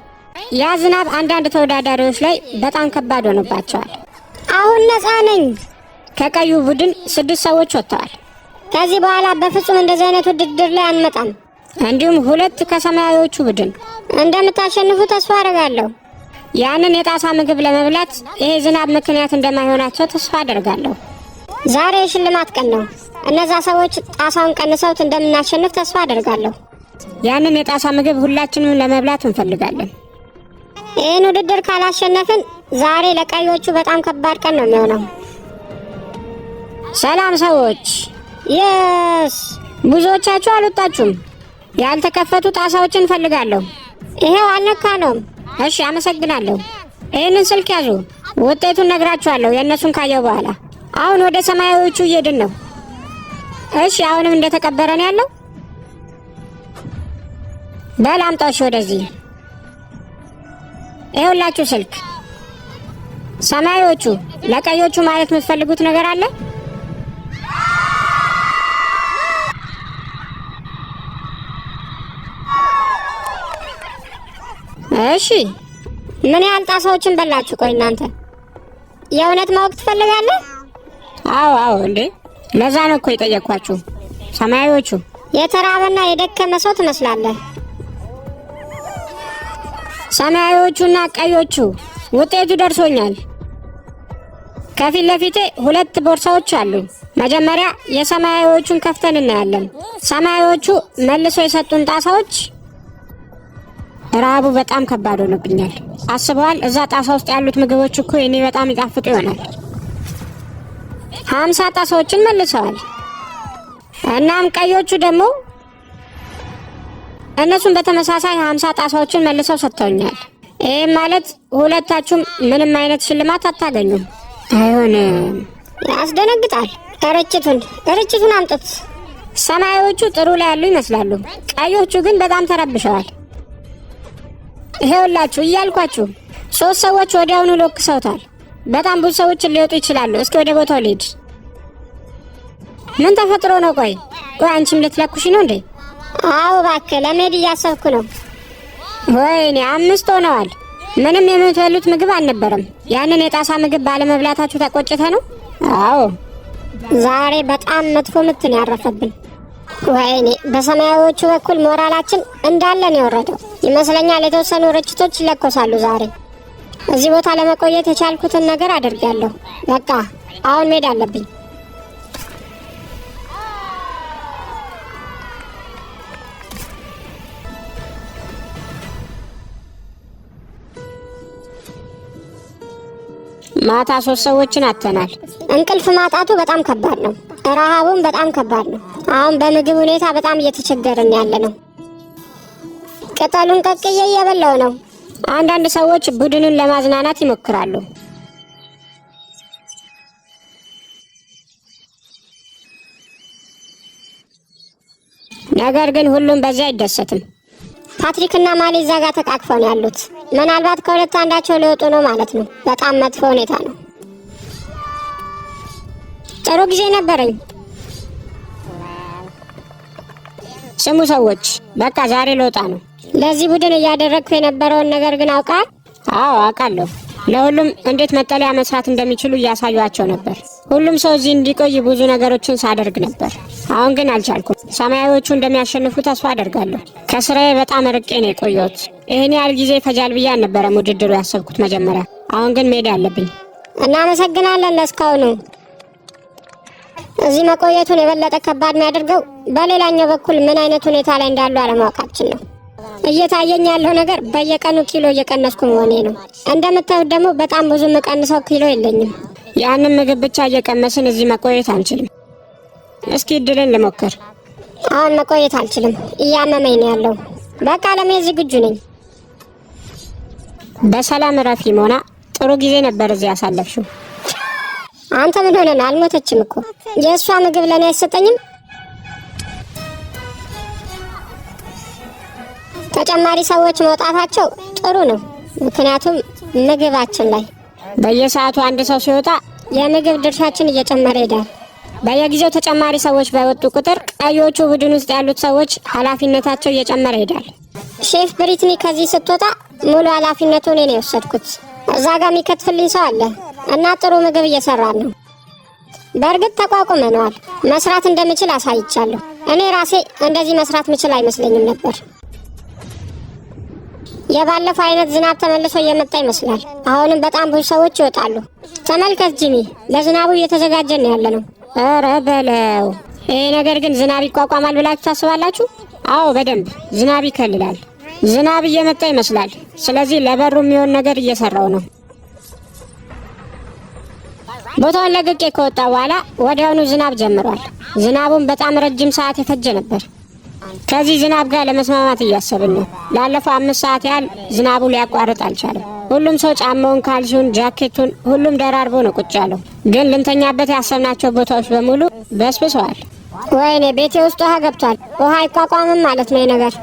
ያ ዝናብ አንዳንድ ተወዳዳሪዎች ላይ በጣም ከባድ ሆኖባቸዋል። አሁን ነፃ ነኝ። ከቀዩ ቡድን 6 ሰዎች ወጥተዋል። ከዚህ በኋላ በፍጹም እንደዚህ አይነት ውድድር ላይ አንመጣም። እንዲሁም 2 ከሰማያዊዎቹ ቡድን እንደምታሸንፉ ተስፋ አደርጋለሁ። ያንን የጣሳ ምግብ ለመብላት ይሄ ዝናብ ምክንያት እንደማይሆናቸው ተስፋ አደርጋለሁ። ዛሬ የሽልማት ቀን ነው። እነዛ ሰዎች ጣሳውን ቀንሰውት እንደምናሸንፍ ተስፋ አደርጋለሁ። ያንን የጣሳ ምግብ ሁላችንም ለመብላት እንፈልጋለን። ይህን ውድድር ካላሸነፍን ዛሬ ለቀዮቹ በጣም ከባድ ቀን ነው የሚሆነው። ሰላም ሰዎች። የስ ብዙዎቻችሁ አልወጣችሁም። ያልተከፈቱ ጣሳዎችን እንፈልጋለሁ። ይሄው አልነካ ነው። እሺ፣ አመሰግናለሁ። ይህንን ስልክ ያዙ። ውጤቱን ነግራችኋለሁ የእነሱን ካየው በኋላ። አሁን ወደ ሰማያዊዎቹ እየሄድን ነው። እሺ፣ አሁንም እንደተቀበረ ነው ያለው። በል አምጣሽ ወደዚህ። ይኸውላችሁ ስልክ። ሰማያዊዎቹ ለቀዮቹ ማለት የምትፈልጉት ነገር አለ? እሺ፣ ምን ያህል ጣሳዎችን በላችሁ? ቆይ እናንተ የእውነት ማወቅ ትፈልጋለህ? አዎ፣ እንዴ ለዛ ነው እኮ የጠየቅኳችሁ። ሰማያዊዎቹ የተራበና የደከመ ሰው ትመስላለህ። ሰማያዊዎቹና ቀዮቹ ውጤቱ ደርሶኛል። ከፊት ለፊቴ 2 ቦርሳዎች አሉ። መጀመሪያ የሰማያዊዎቹን ከፍተን እናያለን። ሰማያዊዎቹ መልሶ የሰጡን ጣሳዎች። ረሃቡ በጣም ከባድ ሆኖብኛል። አስበዋል? እዛ ጣሳ ውስጥ ያሉት ምግቦች እኮ የኔ በጣም ይጣፍጡ ይሆናል። 50 ጣሳዎችን መልሰዋል። እናም ቀዮቹ ደግሞ እነሱም በተመሳሳይ 50 ጣሳዎችን መልሰው ሰጥተውኛል። ይህም ማለት ሁለታችሁም ምንም አይነት ሽልማት አታገኙም። አይሆንም። ያስደነግጣል። ርችቱን አምጡት። ሰማያዊዎቹ ጥሩ ላይ ያሉ ይመስላሉ። ቀዮቹ ግን በጣም ተረብሸዋል። ይሄውላችሁ እያልኳችሁ 3 ሰዎች ወዲያውኑ ሎክሰውታል። በጣም ብዙ ሰዎች ሊወጡ ይችላሉ። እስኪ ወደ ቦታው ልሂድ። ምን ተፈጥሮ ነው? ቆይ አንቺም ልትለኩሽ ነው እንዴ? አዎ እባክህ፣ ለመሄድ እያሰብኩ ነው። ወይኔ 5 ሆነዋል። ምንም የምትበሉት ምግብ አልነበረም። ያንን የጣሳ ምግብ ባለመብላታችሁ ተቆጭተ ነው? አዎ፣ ዛሬ በጣም መጥፎ ምት ነው ያረፈብን። ወይኔ በሰማያዊዎቹ በኩል ሞራላችን እንዳለ ነው የወረደው ይመስለኛል። የተወሰኑ ርችቶች ይለኮሳሉ ዛሬ። እዚህ ቦታ ለመቆየት የቻልኩትን ነገር አድርጌያለሁ። በቃ አሁን መሄድ አለብኝ። ማታ 3 ሰዎችን አጥተናል። እንቅልፍ ማጣቱ በጣም ከባድ ነው። ረሃቡም በጣም ከባድ ነው። አሁን በምግብ ሁኔታ በጣም እየተቸገርን ያለ ነው። ቅጠሉን ቀቅዬ እየበላው ነው። አንዳንድ ሰዎች ቡድኑን ለማዝናናት ይሞክራሉ። ነገር ግን ሁሉም በዚያ አይደሰትም። ፓትሪክና ማሊ እዛ ጋር ተቃቅፈው ነው ያሉት። ምናልባት ከሁለት አንዳቸው ሊወጡ ነው ማለት ነው። በጣም መጥፎ ሁኔታ ነው። ጥሩ ጊዜ ነበረኝ። ስሙ ሰዎች፣ በቃ ዛሬ ልወጣ ነው። ለዚህ ቡድን እያደረግኩ የነበረውን ነገር ግን አውቃል? አዎ አውቃለሁ። ለሁሉም እንዴት መጠለያ መስራት እንደሚችሉ እያሳዩአቸው ነበር። ሁሉም ሰው እዚህ እንዲቆይ ብዙ ነገሮችን ሳደርግ ነበር። አሁን ግን አልቻልኩም። ሰማያዊዎቹ እንደሚያሸንፉ ተስፋ አደርጋለሁ። ከስራዬ በጣም ርቄ ነው የቆየሁት። ይህን ያህል ጊዜ ይፈጃል ብዬ አልነበረም ውድድሩ ያሰብኩት መጀመሪያ። አሁን ግን መሄድ አለብኝ። እናመሰግናለን ለእስካሁኑ። እዚህ መቆየቱን የበለጠ ከባድ የሚያደርገው በሌላኛው በኩል ምን አይነት ሁኔታ ላይ እንዳሉ አለማወቃችን ነው። እየታየኝ ያለው ነገር በየቀኑ ኪሎ እየቀነስኩ መሆኔ ነው። እንደምታዩት ደግሞ በጣም ብዙ የምቀንሰው ኪሎ የለኝም። ያንን ምግብ ብቻ እየቀመስን እዚህ መቆየት አንችልም። እስኪ እድልን ልሞክር። አሁን መቆየት አልችልም፣ እያመመኝ ነው ያለው። በቃ ለመሄድ ዝግጁ ነኝ። በሰላም ረፊ ሞና፣ ጥሩ ጊዜ ነበር እዚህ ያሳለፍሽው። አንተ ምን ሆነህ ነው? አልሞተችም እኮ። የእሷ ምግብ ለእኔ አይሰጠኝም? ተጨማሪ ሰዎች መውጣታቸው ጥሩ ነው፣ ምክንያቱም ምግባችን ላይ በየሰዓቱ አንድ ሰው ሲወጣ የምግብ ድርሻችን እየጨመረ ይሄዳል። በየጊዜው ተጨማሪ ሰዎች በወጡ ቁጥር ቀዮቹ ቡድን ውስጥ ያሉት ሰዎች ኃላፊነታቸው እየጨመረ ይሄዳል። ሼፍ ብሪትኒ ከዚህ ስትወጣ ሙሉ ኃላፊነቱን እኔ ነው የወሰድኩት። እዛ ጋር የሚከትፍልኝ ሰው አለ እና ጥሩ ምግብ እየሰራን ነው። በእርግጥ ተቋቁመነዋል። መስራት እንደምችል አሳይቻለሁ። እኔ ራሴ እንደዚህ መስራት ምችል አይመስለኝም ነበር። የባለፈው አይነት ዝናብ ተመልሶ እየመጣ ይመስላል። አሁንም በጣም ብዙ ሰዎች ይወጣሉ። ተመልከት ጂሚ፣ ለዝናቡ እየተዘጋጀን ነው ያለነው። ኧረ በለው። ይሄ ነገር ግን ዝናብ ይቋቋማል ብላችሁ ታስባላችሁ? አዎ በደንብ ዝናብ ይከልላል። ዝናብ እየመጣ ይመስላል። ስለዚህ ለበሩ የሚሆን ነገር እየሰራው ነው። ቦታውን ለቅቄ ከወጣ በኋላ ወዲያውኑ ዝናብ ጀምሯል። ዝናቡን በጣም ረጅም ሰዓት የፈጀ ነበር። ከዚህ ዝናብ ጋር ለመስማማት እያሰብን ነው። ላለፈው 5 ሰዓት ያህል ዝናቡ ሊያቋርጥ አልቻለም። ሁሉም ሰው ጫማውን፣ ካልሲውን፣ ጃኬቱን ሁሉም ደራርቦ ነው ቁጭ ያለው። ግን ልንተኛበት ያሰብናቸው ቦታዎች በሙሉ በስብሰዋል። ወይኔ ቤቴ ውስጥ ውሃ ገብቷል። ውሃ አይቋቋምም ማለት ነው ነገር።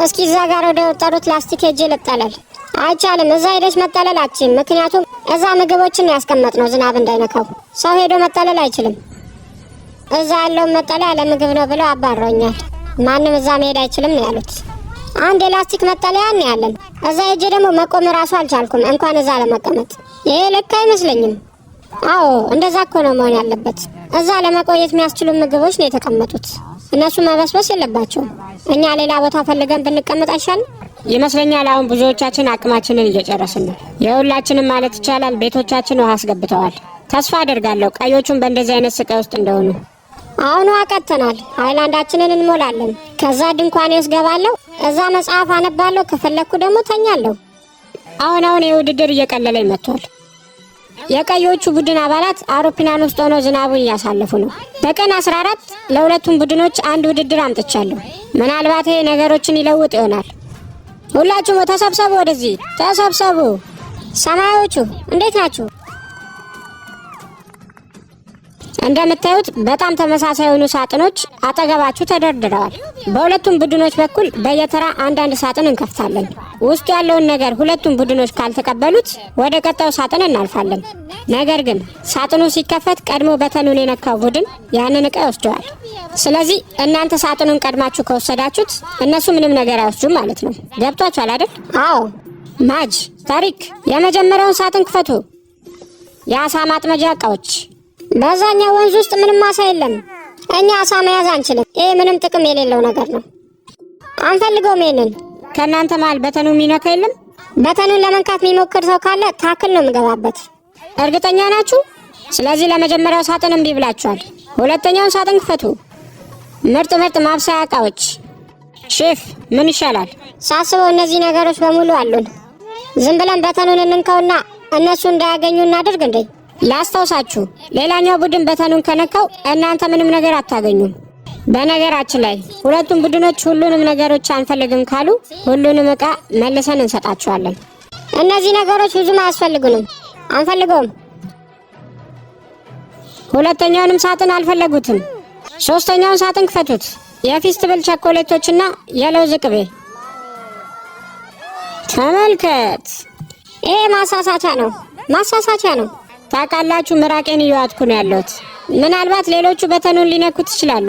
እስኪ እዛ ጋር ወደ ወጠሩት ላስቲክ ሄጄ ልጠለል። አይቻልም፣ እዛ ሄደች መጠለላችን። ምክንያቱም እዛ ምግቦችን ያስቀመጥነው ዝናብ እንዳይነካው። ሰው ሄዶ መጠለል አይችልም። እዛ ያለውን መጠለያ ለምግብ ነው ብለው አባረውኛል። ማንም እዛ መሄድ አይችልም ነው ያሉት። አንድ የላስቲክ መጠለያ ነው ያለን። እዛ ሄጄ ደግሞ መቆም ራሱ አልቻልኩም፣ እንኳን እዛ ለመቀመጥ። ይሄ ልክ አይመስለኝም። አዎ እንደዛ እኮ ነው መሆን ያለበት። እዛ ለመቆየት የሚያስችሉ ምግቦች ነው የተቀመጡት። እነሱ መበስበስ የለባቸውም። እኛ ሌላ ቦታ ፈልገን ብንቀመጥ አይሻልም? ይመስለኛል አሁን ብዙዎቻችን አቅማችንን እየጨረስን ነው። የሁላችንም ማለት ይቻላል ቤቶቻችን ውሃ አስገብተዋል። ተስፋ አደርጋለሁ ቀዮቹን በእንደዚህ አይነት ስቃይ ውስጥ እንደሆኑ። አሁን ውሃ ቀጥተናል። ሃይላንዳችንን እንሞላለን። ከዛ ድንኳኔ ውስጥ ገባለሁ። እዛ መጽሐፍ አነባለሁ። ከፈለኩ ደግሞ ተኛለሁ። አሁን የውድድር እየቀለለኝ መጥቷል። የቀዮቹ ቡድን አባላት አውሮፕላን ውስጥ ሆነው ዝናቡን እያሳለፉ ነው። በቀን 14 ለሁለቱም ቡድኖች አንድ ውድድር አምጥቻለሁ። ምናልባት ይሄ ነገሮችን ይለውጥ ይሆናል። ሁላችሁም ተሰብሰቡ፣ ወደዚህ ተሰብሰቡ። ሰማያዎቹ እንዴት ናችሁ? እንደምታዩት በጣም ተመሳሳይ የሆኑ ሳጥኖች አጠገባችሁ ተደርድረዋል። በሁለቱም ቡድኖች በኩል በየተራ አንዳንድ ሳጥን እንከፍታለን። ውስጡ ያለውን ነገር ሁለቱም ቡድኖች ካልተቀበሉት ወደ ቀጣዩ ሳጥን እናልፋለን። ነገር ግን ሳጥኑ ሲከፈት ቀድሞ በተኑን የነካው ቡድን ያንን ዕቃ ይወስደዋል። ስለዚህ እናንተ ሳጥኑን ቀድማችሁ ከወሰዳችሁት እነሱ ምንም ነገር አይወስዱም ማለት ነው። ገብቷችኋል አይደል? አዎ። ማጅ፣ ታሪክ፣ የመጀመሪያውን ሳጥን ክፈቱ። የአሳ ማጥመጃ ዕቃዎች። በዛኛው ወንዝ ውስጥ ምንም አሳ የለም። እኛ አሳ መያዝ አንችልም። ይሄ ምንም ጥቅም የሌለው ነገር ነው። አንፈልገውም። ይሄንን ከእናንተ መሃል በተኑ የሚነካ የለም? በተኑን ለመንካት የሚሞክር ሰው ካለ ታክል ነው የምገባበት። እርግጠኛ ናችሁ? ስለዚህ ለመጀመሪያው ሳጥን እምቢ ብላችኋል። ሁለተኛውን ሳጥን ክፈቱ። ምርጥ ማብሰያ ዕቃዎች። ሼፍ ምን ይሻላል? ሳስበው እነዚህ ነገሮች በሙሉ አሉን። ዝም ብለን በተኑን እንንካውና እነሱ እንዳያገኙ እናድርግ እንዴ? ላስታውሳችሁ፣ ሌላኛው ቡድን በተኑን ከነካው እናንተ ምንም ነገር አታገኙም። በነገራችን ላይ ሁለቱም ቡድኖች ሁሉንም ነገሮች አንፈልግም ካሉ ሁሉንም ዕቃ መልሰን እንሰጣቸዋለን። እነዚህ ነገሮች ብዙም አያስፈልጉንም፣ አንፈልገውም። ሁለተኛውንም ሳጥን አልፈለጉትም። ሶስተኛውን ሳጥን ክፈቱት። የፊስትብል ቸኮሌቶችና የለውዝ ቅቤ። ተመልከት፣ ይሄ ማሳሳቻ ነው፣ ማሳሳቻ ነው። ታውቃላችሁ፣ ምራቄን እየዋጥኩ ነው ያለሁት። ምናልባት ሌሎቹ በተኑን ሊነኩት ይችላሉ።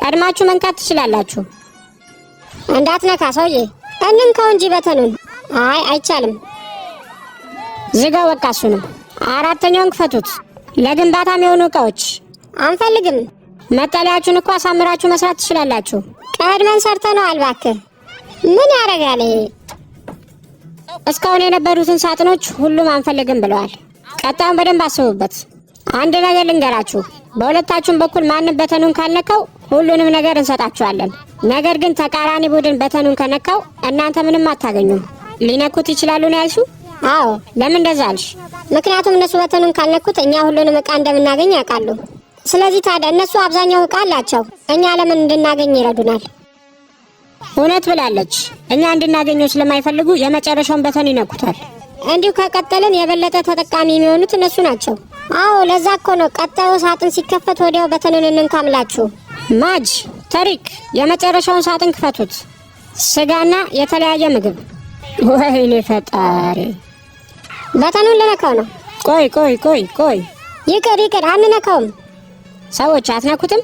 ቀድማችሁ መንካት ትችላላችሁ። እንዳትነካ ሰውዬ፣ እንንካው እንጂ በተኑን። አይ አይቻልም። ዝጋው፣ በቃ እሱ ነው። አራተኛውን ክፈቱት። ለግንባታም የሆኑ ዕቃዎች። አንፈልግም። መጠለያችሁን እኮ አሳምራችሁ መስራት ትችላላችሁ። ቀድመን ሰርተነዋል። እባክህ ምን ያደርጋል? እስካሁን የነበሩትን ሳጥኖች ሁሉም አንፈልግም ብለዋል። ቀጣዩን በደንብ አስቡበት። አንድ ነገር ልንገራችሁ፣ በሁለታችሁም በኩል ማንም በተኑን ካልነካው ሁሉንም ነገር እንሰጣችኋለን። ነገር ግን ተቃራኒ ቡድን በተኑን ከነካው እናንተ ምንም አታገኙም። ሊነኩት ይችላሉ ነው ያልሽው? አዎ። ለምን እንደዛ አልሽ? ምክንያቱም እነሱ በተኑን ካልነኩት እኛ ሁሉንም ዕቃ እንደምናገኝ ያውቃሉ። ስለዚህ ታዲያ እነሱ አብዛኛው ዕቃ አላቸው፣ እኛ ለምን እንድናገኝ ይረዱናል። እውነት ብላለች። እኛ እንድናገኘው ስለማይፈልጉ የመጨረሻውን በተን ይነኩታል። እንዲሁ ከቀጠልን የበለጠ ተጠቃሚ የሚሆኑት እነሱ ናቸው። አዎ፣ ለዛ እኮ ነው ቀጣዩ ሳጥን ሲከፈት ወዲያው በተኑን እንንካምላችሁ። ማጅ፣ ተሪክ፣ የመጨረሻውን ሳጥን ክፈቱት። ስጋና የተለያየ ምግብ። ወይኔ ፈጣሪ! በተኑን ልነካው ነው። ቆይ ቆይ ቆይ ቆይ፣ ይቅር ይቅር፣ አንነካውም። ሰዎች አትነኩትም?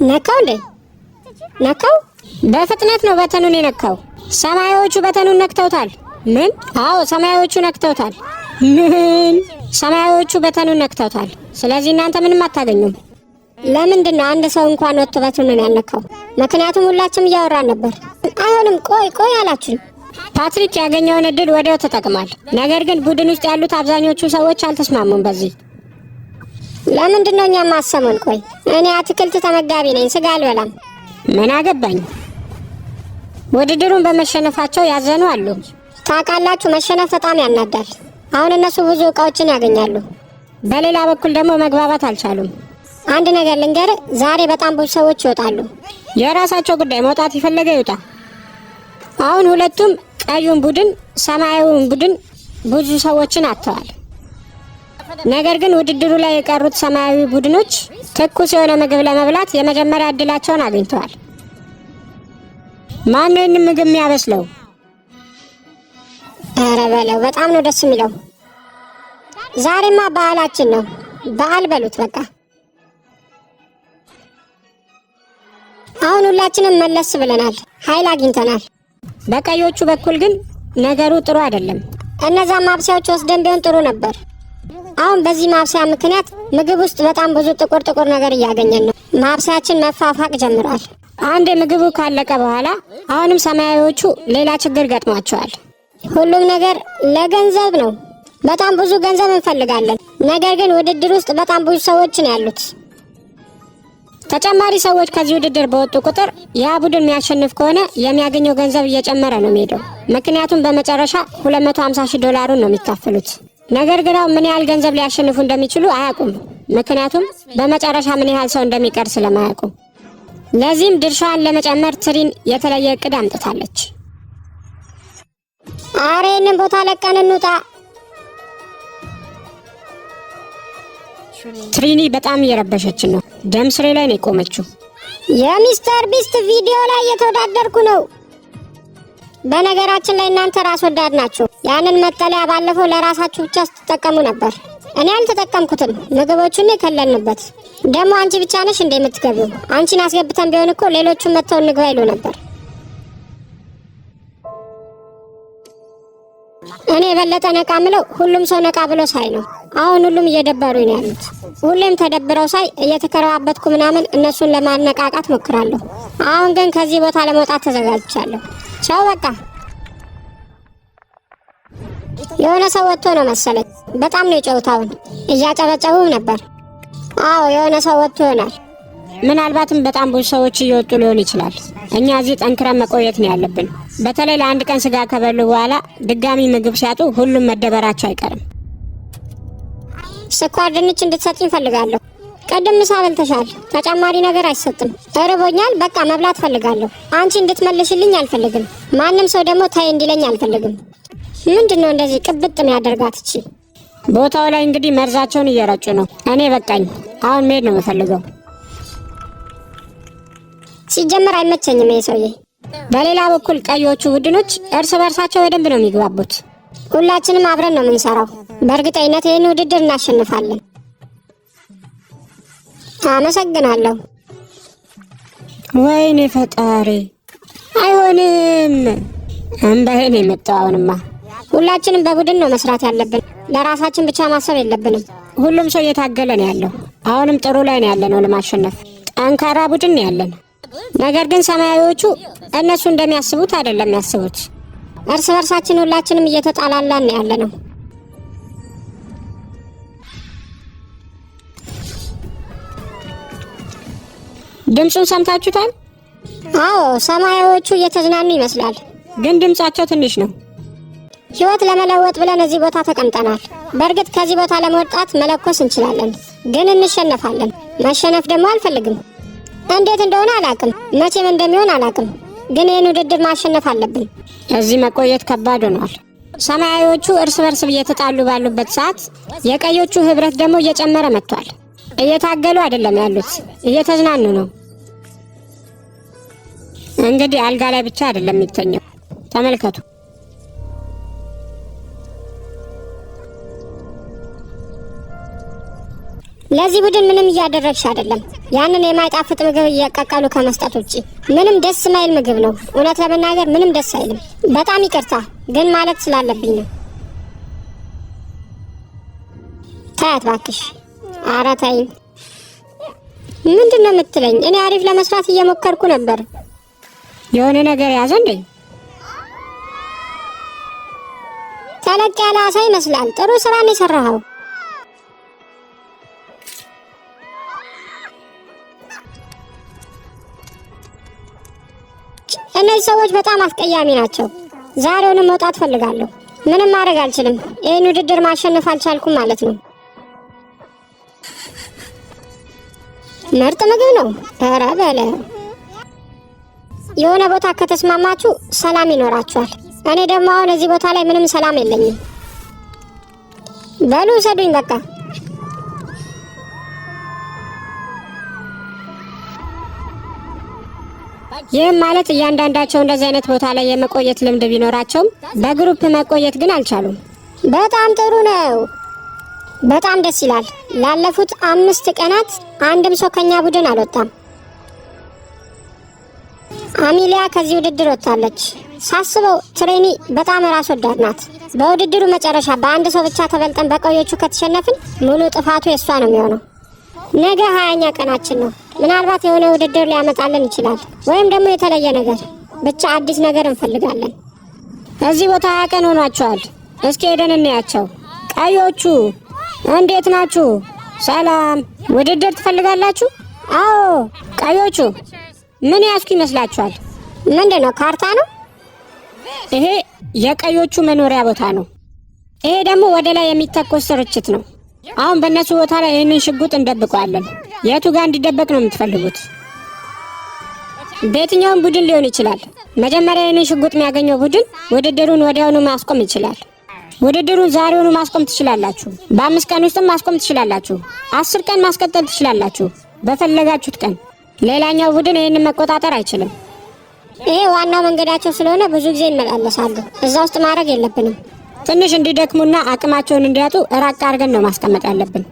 ነካው እንዴ? ነካው? በፍጥነት ነው በተኑን የነካው። ሰማያዎቹ በተኑን ነክተውታል። ምን? አዎ ሰማያዎቹ ነክተውታል። ምን? ሰማያዎቹ በተኑን ነክተውታል። ስለዚህ እናንተ ምንም አታገኙም። ለምንድን ነው አንድ ሰው እንኳን ወጥቶ በተኑን ያልነካው? ምክንያቱም ሁላችንም እያወራን ነበር። አይሆንም፣ ቆይ ቆይ አላችሁ። ፓትሪክ ያገኘውን እድል ወዲያው ተጠቅሟል። ነገር ግን ቡድን ውስጥ ያሉት አብዛኞቹ ሰዎች አልተስማሙም በዚህ። ለምንድን ነው እኛ ማሰሙን? ቆይ እኔ አትክልት ተመጋቢ ነኝ፣ ስጋ አልበላም። ምን አገባኝ? ውድድሩን በመሸነፋቸው ያዘኑ አሉ። ታውቃላችሁ፣ መሸነፍ በጣም ያናዳል። አሁን እነሱ ብዙ ዕቃዎችን ያገኛሉ፣ በሌላ በኩል ደግሞ መግባባት አልቻሉም። አንድ ነገር ልንገር፣ ዛሬ በጣም ብዙ ሰዎች ይወጣሉ። የራሳቸው ጉዳይ፣ መውጣት የፈለገ ይውጣ። አሁን ሁለቱም ቀዩን ቡድን ሰማያዊውን ቡድን ብዙ ሰዎችን አጥተዋል። ነገር ግን ውድድሩ ላይ የቀሩት ሰማያዊ ቡድኖች ትኩስ የሆነ ምግብ ለመብላት የመጀመሪያ እድላቸውን አግኝተዋል። ማን ነው ይህንን ምግብ የሚያበስለው? ኧረ በለው፣ በጣም ነው ደስ የሚለው። ዛሬማ በዓላችን ነው። በዓል በሉት በቃ። አሁን ሁላችንም መለስ ብለናል፣ ኃይል አግኝተናል። በቀዮቹ በኩል ግን ነገሩ ጥሩ አይደለም። እነዛ ማብሰያዎች ወስደን ቢሆን ጥሩ ነበር። አሁን በዚህ ማብሰያ ምክንያት ምግብ ውስጥ በጣም ብዙ ጥቁር ጥቁር ነገር እያገኘን ነው። ማብሰያችን መፋፋቅ ጀምሯል። አንድ ምግቡ ካለቀ በኋላ አሁንም ሰማያዊዎቹ ሌላ ችግር ገጥሟቸዋል። ሁሉም ነገር ለገንዘብ ነው። በጣም ብዙ ገንዘብ እንፈልጋለን። ነገር ግን ውድድር ውስጥ በጣም ብዙ ሰዎች ነው ያሉት። ተጨማሪ ሰዎች ከዚህ ውድድር በወጡ ቁጥር ያ ቡድን የሚያሸንፍ ከሆነ የሚያገኘው ገንዘብ እየጨመረ ነው የሚሄደው። ምክንያቱም በመጨረሻ $250,000 ነው የሚካፈሉት። ነገር ግን አሁን ምን ያህል ገንዘብ ሊያሸንፉ እንደሚችሉ አያውቁም። ምክንያቱም በመጨረሻ ምን ያህል ሰው እንደሚቀር ስለማያውቁ። ለዚህም ድርሻዋን ለመጨመር ትሪን የተለየ እቅድ አምጥታለች። አረ ይህንን ቦታ ለቀን እንውጣ። ትሪኒ በጣም እየረበሸችን ነው። ደም ስሬ ላይ ነው የቆመችው። የሚስተር ቢስት ቪዲዮ ላይ እየተወዳደርኩ ነው። በነገራችን ላይ እናንተ ራስ ወዳድ ናችሁ። ያንን መጠለያ ባለፈው ለራሳችሁ ብቻ ስትጠቀሙ ነበር። እኔ አልተጠቀምኩትም። ምግቦቹን የከለልንበት። ደግሞ አንቺ ብቻ ነሽ እንደ የምትገቢው። አንቺን አስገብተን ቢሆን እኮ ሌሎቹን መጥተው እንግባ ይሉ ነበር። እኔ የበለጠ ነቃ ምለው ሁሉም ሰው ነቃ ብሎ ሳይ ነው። አሁን ሁሉም እየደበሩ ነው ያሉት። ሁሌም ተደብረው ሳይ እየተከረባበትኩ ምናምን እነሱን ለማነቃቃት ሞክራለሁ። አሁን ግን ከዚህ ቦታ ለመውጣት ተዘጋጅቻለሁ። ቻው በቃ። የሆነ ሰው ወጥቶ ነው መሰለኝ። በጣም ነው የጨውታውን እያጨበጨቡም ነበር። አዎ የሆነ ሰው ወጥቶ ይሆናል። ምናልባትም በጣም ብዙ ሰዎች እየወጡ ሊሆን ይችላል። እኛ እዚህ ጠንክረን መቆየት ነው ያለብን። በተለይ ለአንድ ቀን ስጋ ከበሉ በኋላ ድጋሚ ምግብ ሲያጡ ሁሉም መደበራቸው አይቀርም። ስኳር ድንች እንድትሰጥኝ ፈልጋለሁ። ቀደም ምሳ በልተሻል። ተጨማሪ ነገር አይሰጥም። እርቦኛል። በቃ መብላት ፈልጋለሁ። አንቺ እንድትመልሽልኝ አልፈልግም። ማንም ሰው ደግሞ ታይ እንዲለኝ አልፈልግም። ምንድነው እንደዚህ ቅብጥ የሚያደርጋት እቺ? ቦታው ላይ እንግዲህ መርዛቸውን እየረጩ ነው። እኔ በቃኝ። አሁን መሄድ ነው የምፈልገው። ሲጀመር አይመቸኝም ይሄ ሰውዬ። በሌላ በኩል ቀዮቹ ቡድኖች እርስ በርሳቸው በደንብ ነው የሚግባቡት። ሁላችንም አብረን ነው የምንሰራው። በእርግጠኝነት ይህን ውድድር እናሸንፋለን። አመሰግናለሁ። ወይኔ ፈጣሪ! አይሆንም። እንበሄን የመጣው አሁንማ። ሁላችንም በቡድን ነው መስራት ያለብን። ለራሳችን ብቻ ማሰብ የለብንም። ሁሉም ሰው እየታገለ ነው ያለው። አሁንም ጥሩ ላይ ነው ያለነው ለማሸነፍ። ጠንካራ ቡድን ነው ያለን። ነገር ግን ሰማያዊዎቹ እነሱ እንደሚያስቡት አይደለም ያስቡት። እርስ በርሳችን ሁላችንም እየተጣላላን ነው ያለነው። ድምፁን ሰምታችሁታል? አዎ፣ ሰማያዊዎቹ እየተዝናኑ ይመስላል። ግን ድምጻቸው ትንሽ ነው። ህይወት ለመለወጥ ብለን እዚህ ቦታ ተቀምጠናል። በእርግጥ ከዚህ ቦታ ለመውጣት መለኮስ እንችላለን፣ ግን እንሸነፋለን። መሸነፍ ደግሞ አልፈልግም። እንዴት እንደሆነ አላቅም፣ መቼም እንደሚሆን አላቅም። ግን ይህን ውድድር ማሸነፍ አለብን። እዚህ መቆየት ከባድ ሆኗል። ሰማያዊዎቹ እርስ በርስ እየተጣሉ ባሉበት ሰዓት የቀዮቹ ህብረት ደግሞ እየጨመረ መጥቷል። እየታገሉ አይደለም ያሉት፣ እየተዝናኑ ነው። እንግዲህ አልጋ ላይ ብቻ አይደለም የሚተኘው። ተመልከቱ። ለዚህ ቡድን ምንም እያደረግሽ አይደለም። ያንን የማይጣፍጥ ምግብ እያቃቀሉ ከመስጠት ውጪ ምንም ደስ ማይል ምግብ ነው። እውነት ለመናገር ምንም ደስ አይልም። በጣም ይቅርታ ግን ማለት ስላለብኝ ነው። ታያት ባክሽ። ኧረ ተይኝ። ምንድን ነው የምትለኝ? እኔ አሪፍ ለመስራት እየሞከርኩ ነበር። የሆነ ነገር ያዘ እንዴ? ተለቅ ያለ አሳ ይመስላል። ጥሩ ስራ ነው የሰራኸው። እነዚህ ሰዎች በጣም አስቀያሚ ናቸው። ዛሬውኑ መውጣት ፈልጋለሁ። ምንም ማድረግ አልችልም። ይህን ውድድር ማሸነፍ አልቻልኩም ማለት ነው። ምርጥ ምግብ ነው። ኧረ በለ። የሆነ ቦታ ከተስማማችሁ ሰላም ይኖራችኋል። እኔ ደግሞ አሁን እዚህ ቦታ ላይ ምንም ሰላም የለኝም። በሉ ውሰዱኝ በቃ። ይህም ማለት እያንዳንዳቸው እንደዚህ አይነት ቦታ ላይ የመቆየት ልምድ ቢኖራቸውም በግሩፕ መቆየት ግን አልቻሉም። በጣም ጥሩ ነው። በጣም ደስ ይላል። ላለፉት 5 ቀናት አንድም ሰው ከኛ ቡድን አልወጣም። አሚሊያ ከዚህ ውድድር ወጥታለች። ሳስበው ትሬኒ በጣም ራስ ወዳድ ናት። በውድድሩ መጨረሻ በአንድ ሰው ብቻ ተበልጠን በቀዮቹ ከተሸነፍን ሙሉ ጥፋቱ የሷ ነው የሚሆነው። ነገ 20ኛ ቀናችን ነው። ምናልባት የሆነ ውድድር ሊያመጣልን ይችላል፣ ወይም ደግሞ የተለየ ነገር። ብቻ አዲስ ነገር እንፈልጋለን። እዚህ ቦታ 20 ቀን ሆኗቸዋል። እስኪ ሄደን እንያቸው። ቀዮቹ እንዴት ናችሁ? ሰላም። ውድድር ትፈልጋላችሁ? አዎ። ቀዮቹ ምን ያስኩ ይመስላችኋል? ምንድነው? ካርታ ነው። ይሄ የቀዮቹ መኖሪያ ቦታ ነው። ይሄ ደግሞ ወደ ላይ የሚተኮስ ርችት ነው። አሁን በእነሱ ቦታ ላይ ይህንን ሽጉጥ እንደብቀዋለን። የቱ ጋር እንዲደበቅ ነው የምትፈልጉት? በየትኛውም ቡድን ሊሆን ይችላል። መጀመሪያ ይህንን ሽጉጥ የሚያገኘው ቡድን ውድድሩን ወዲያውኑ ማስቆም ይችላል። ውድድሩን ዛሬውኑ ማስቆም ትችላላችሁ። በ5 ቀን ውስጥም ማስቆም ትችላላችሁ። 10 ቀን ማስቀጠል ትችላላችሁ። በፈለጋችሁት ቀን። ሌላኛው ቡድን ይህንን መቆጣጠር አይችልም። ይሄ ዋናው መንገዳቸው ስለሆነ ብዙ ጊዜ ይመላለሳሉ። እዛ ውስጥ ማድረግ የለብንም። ትንሽ እንዲደክሙና አቅማቸውን እንዲያጡ ራቅ አድርገን ነው ማስቀመጥ ያለብን።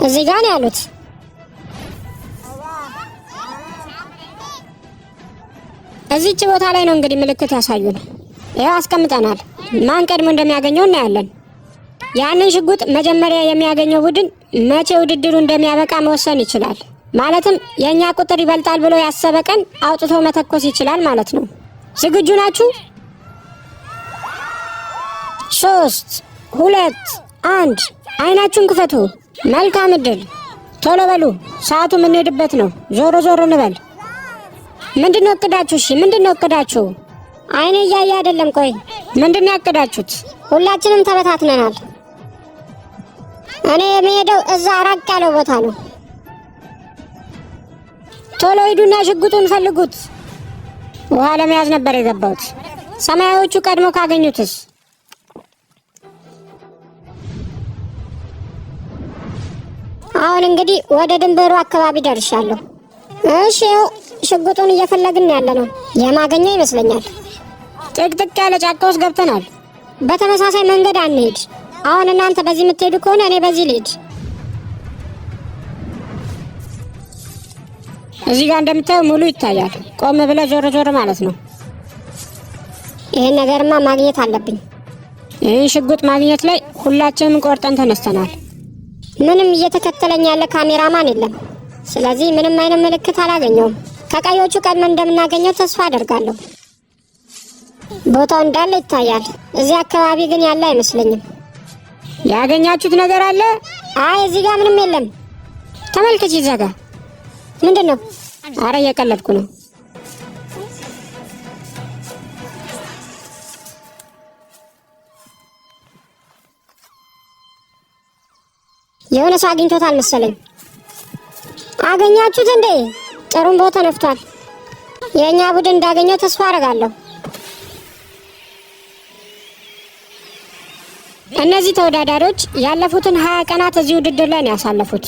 እዚህ ጋር ነው ያሉት። እዚች ቦታ ላይ ነው እንግዲህ ምልክት ያሳዩን። ይኸው አስቀምጠናል። ማን ቀድሞ እንደሚያገኘው እናያለን። ያንን ሽጉጥ መጀመሪያ የሚያገኘው ቡድን መቼ ውድድሩ እንደሚያበቃ መወሰን ይችላል። ማለትም የእኛ ቁጥር ይበልጣል ብሎ ያሰበ ቀን አውጥቶ መተኮስ ይችላል ማለት ነው። ዝግጁ ናችሁ? 3 2 1 አይናችሁን ክፈቱ። መልካም እድል። ቶሎ በሉ፣ ሰዓቱ የምንሄድበት ነው። ዞሮ ዞሮ እንበል። ምንድነው እቅዳችሁ? እሺ ምንድነው እቅዳችሁ? አይኔ እያየ አይደለም። ቆይ ምንድነው ያቀዳችሁት? ሁላችንም ተበታትነናል። እኔ የሚሄደው እዛ ራቅ ያለው ቦታ ነው። ቶሎ ሂዱና ሽጉጡን ፈልጉት። ውሃ ለመያዝ ነበር የገባሁት። ሰማያዎቹ ቀድሞ ካገኙትስ? አሁን እንግዲህ ወደ ድንበሩ አካባቢ ደርሻለሁ። እሺ ሽጉጡን እየፈለግን ያለ ነው። የማገኘው ይመስለኛል። ጥቅጥቅ ያለ ጫካ ውስጥ ገብተናል። በተመሳሳይ መንገድ አንሄድ። አሁን እናንተ በዚህ የምትሄዱ ከሆነ እኔ በዚህ ልሄድ። እዚህ ጋር እንደምታየው ሙሉ ይታያል። ቆም ብለህ ዞር ዞር ማለት ነው። ይህን ነገርማ ማግኘት አለብኝ። ይህን ሽጉጥ ማግኘት ላይ ሁላችንም ቆርጠን ተነስተናል። ምንም እየተከተለኝ ያለ ካሜራማን የለም። ስለዚህ ምንም አይነት ምልክት አላገኘውም። ከቀዮቹ ቀድመን እንደምናገኘው ተስፋ አደርጋለሁ። ቦታው እንዳለ ይታያል። እዚህ አካባቢ ግን ያለ አይመስለኝም። ያገኛችሁት ነገር አለ? አይ እዚህ ጋር ምንም የለም። ተመልከች፣ ይዘጋ። ምንድን ነው? አረ እየቀለድኩ ነው። የሆነ ሰው አግኝቶታል መሰለኝ። አገኛችሁት እንዴ? ጥሩምባው ቦታ ነፍቷል። የእኛ ቡድን እንዳገኘው ተስፋ አደርጋለሁ። እነዚህ ተወዳዳሪዎች ያለፉትን 20 ቀናት እዚህ ውድድር ላይ ነው ያሳለፉት።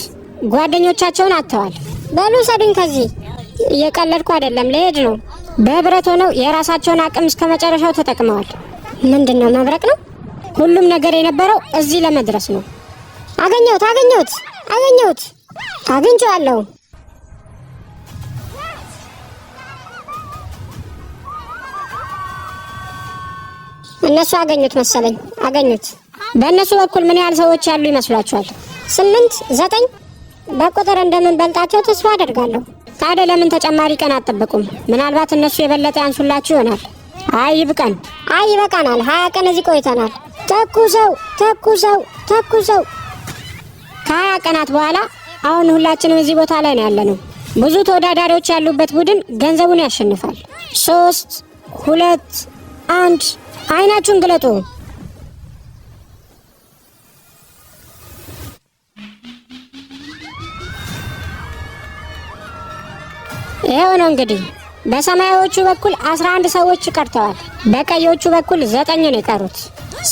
ጓደኞቻቸውን አጥተዋል። በሉ ሰዱኝ ከዚህ። እየቀለድኩ አይደለም፣ ልሄድ ነው። በህብረት ሆነው የራሳቸውን አቅም እስከ መጨረሻው ተጠቅመዋል። ምንድነው? መብረቅ ነው? ሁሉም ነገር የነበረው እዚህ ለመድረስ ነው። አገኘሁት! አግኝቼዋለሁ። እነሱ አገኙት መሰለኝ። አገኙት። በእነሱ በኩል ምን ያህል ሰዎች ያሉ ይመስላችኋል? 8 9 በቁጥር እንደምንበልጣቸው ተስፋ አደርጋለሁ። ታዲያ ለምን ተጨማሪ ቀን አትጠብቁም? ምናልባት እነሱ የበለጠ ያንሱላችሁ ይሆናል። አይ ይብቃን። አይ ይበቃናል። 20 ቀን እዚህ ቆይተናል። ተኩሰው ከ20 ቀናት በኋላ አሁን ሁላችንም እዚህ ቦታ ላይ ነው ያለነው። ብዙ ተወዳዳሪዎች ያሉበት ቡድን ገንዘቡን ያሸንፋል። 3 2 1 አይናችሁን ግለጡ። ይሄው ነው እንግዲህ። በሰማያዎቹ በኩል 11 ሰዎች ቀርተዋል። በቀዮቹ በኩል 9 ነው የቀሩት።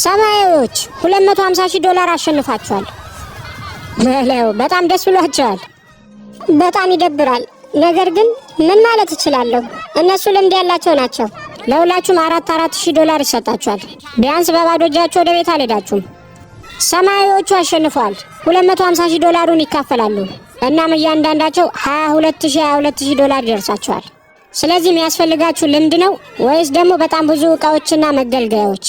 ሰማያዊዎች $250,000 አሸንፋቸዋል። በጣም ደስ ብሏቸዋል። በጣም ይደብራል። ነገር ግን ምን ማለት እችላለሁ? እነሱ ልምድ ያላቸው ናቸው። ለሁላችሁም $4,000 ይሰጣችኋል። ቢያንስ በባዶ እጃችሁ ወደ ቤት አልሄዳችሁም። ሰማያዊዎቹ አሸንፈዋል። $250,000 ይካፈላሉ። እናም እያንዳንዳቸው $22,000 ይደርሳቸዋል። ስለዚህ የሚያስፈልጋችሁ ልምድ ነው ወይስ ደግሞ በጣም ብዙ ዕቃዎችና መገልገያዎች?